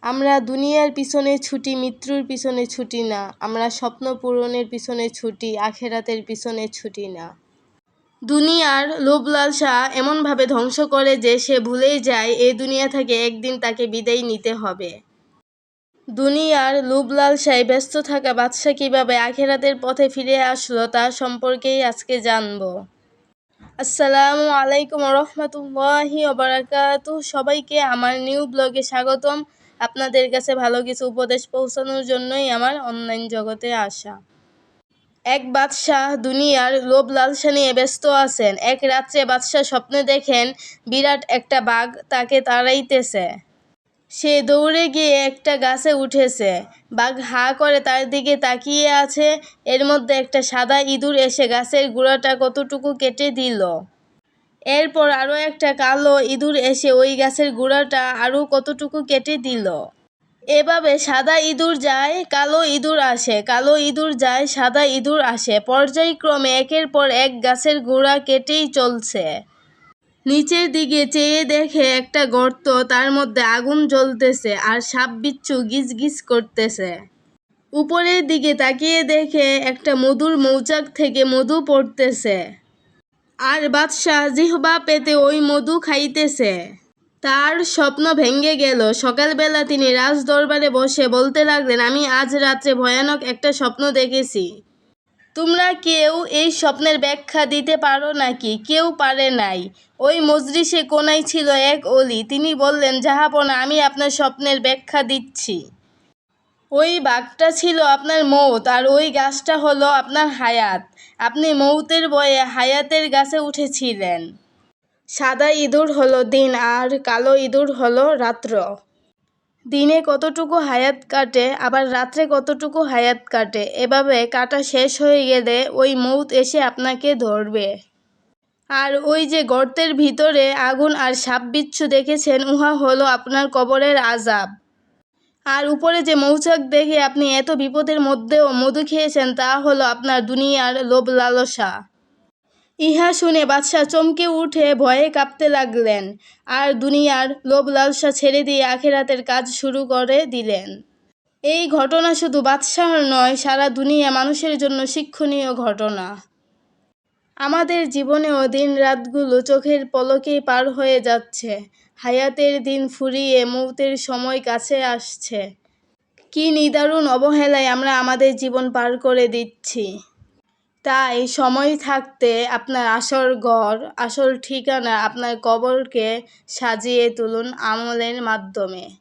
আমরা দুনিয়ার পিছনে ছুটি, মৃত্যুর পিছনে ছুটি না। আমরা স্বপ্ন পূরণের পিছনে ছুটি, আখেরাতের পিছনে ছুটি না। দুনিয়ার লোভ লালসা এমনভাবে ধ্বংস করে যে সে ভুলেই যায় এই দুনিয়া থেকে একদিন তাকে বিদায় নিতে হবে। দুনিয়ার লোভ লালসায় ব্যস্ত থাকা বাদশা কিভাবে আখেরাতের পথে ফিরে আসলো তা সম্পর্কেই আজকে জানব। আসসালামু আলাইকুম রহমতুল্লাহি ওবারাকাতুহু। সবাইকে আমার নিউ ব্লগে স্বাগতম। আপনাদের কাছে ভালো কিছু উপদেশ পৌঁছানোর জন্যই আমার অনলাইন জগতে আসা। এক বাদশাহ দুনিয়ার লোভ লালসা নিয়ে ব্যস্ত আছেন। এক রাত্রে বাদশাহ স্বপ্নে দেখেন বিরাট একটা বাঘ তাকে তাড়াইতেছে। সে দৌড়ে গিয়ে একটা গাছে উঠেছে। বাঘ হাঁ করে তার দিকে তাকিয়ে আছে। এর মধ্যে একটা সাদা ইঁদুর এসে গাছের গোড়াটা কতটুকু কেটে দিল। এরপর আরও একটা কালো ইঁদুর এসে ওই গাছের গোড়াটা আরও কতটুকু কেটে দিল। এভাবে সাদা ইঁদুর যায়, কালো ইঁদুর আসে, কালো ইঁদুর যায়, সাদা ইঁদুর আসে। পর্যায়ক্রমে একের পর এক গাছের গোড়া কেটেই চলছে। নিচের দিকে চেয়ে দেখে একটা গর্ত, তার মধ্যে আগুন জ্বলতেছে আর সাপ বিচ্ছু গিজ গিজ করতেছে। উপরের দিকে তাকিয়ে দেখে একটা মধুর মৌচাক থেকে মধু পড়তেছে আর বাদশাহ জিহ্বা পেতে ওই মধু খাইতেছে। তার স্বপ্ন ভেঙে গেল। সকালবেলা তিনি রাজ দরবারে বসে বলতে লাগলেন, আমি আজ রাত্রে ভয়ানক একটা স্বপ্ন দেখেছি। তোমরা কেউ এই স্বপ্নের ব্যাখ্যা দিতে পারো নাকি? কেউ পারে নাই। ওই মজলিসে কোনায় ছিল এক অলি। তিনি বললেন, জাহাপনা, আমি আপনার স্বপ্নের ব্যাখ্যা দিচ্ছি। ওই বাঘটা ছিল আপনার মৌত আর ওই গাছটা হলো আপনার হায়াত। আপনি মৌতের ভয়ে হায়াতের গাছে উঠেছিলেন। সাদা ইঁদুর হলো দিন আর কালো ইঁদুর হলো রাত্র। দিনে কতটুকু হায়াত কাটে আবার রাত্রে কতটুকু হায়াত কাটে, এভাবে কাটা শেষ হয়ে গেলে ওই মৌত এসে আপনাকে ধরবে। আর ওই যে গর্তের ভিতরে আগুন আর সাপ বিচ্ছু দেখেছেন, উহা হলো আপনার কবরের আযাব। আর উপরে যে মৌচাক দেখে আপনি এত বিপদের মধ্যেও মধু খেয়েছেন, তা হলো আপনার দুনিয়ার লোভ লালসা। ইহা শুনে বাদশাহ চমকে উঠে ভয়ে কাঁপতে লাগলেন আর দুনিয়ার লোভ লালসা ছেড়ে দিয়ে আখেরাতের কাজ শুরু করে দিলেন। এই ঘটনা শুধু বাদশাহর নয়, সারা দুনিয়া মানুষের জন্য শিক্ষণীয় ঘটনা। আমাদের জীবনেও দিন রাতগুলো চোখের পলকেই পার হয়ে যাচ্ছে। হায়াতের দিন ফুরিয়ে মৌতের সময় কাছে আসছে। কি নিদারুণ অবহেলায় আমরা আমাদের জীবন পার করে দিচ্ছি। তাই সময় থাকতে আপনার আসল ঘর, আসল ঠিকানা, আপনার কবরকে সাজিয়ে তুলুন আমলের মাধ্যমে।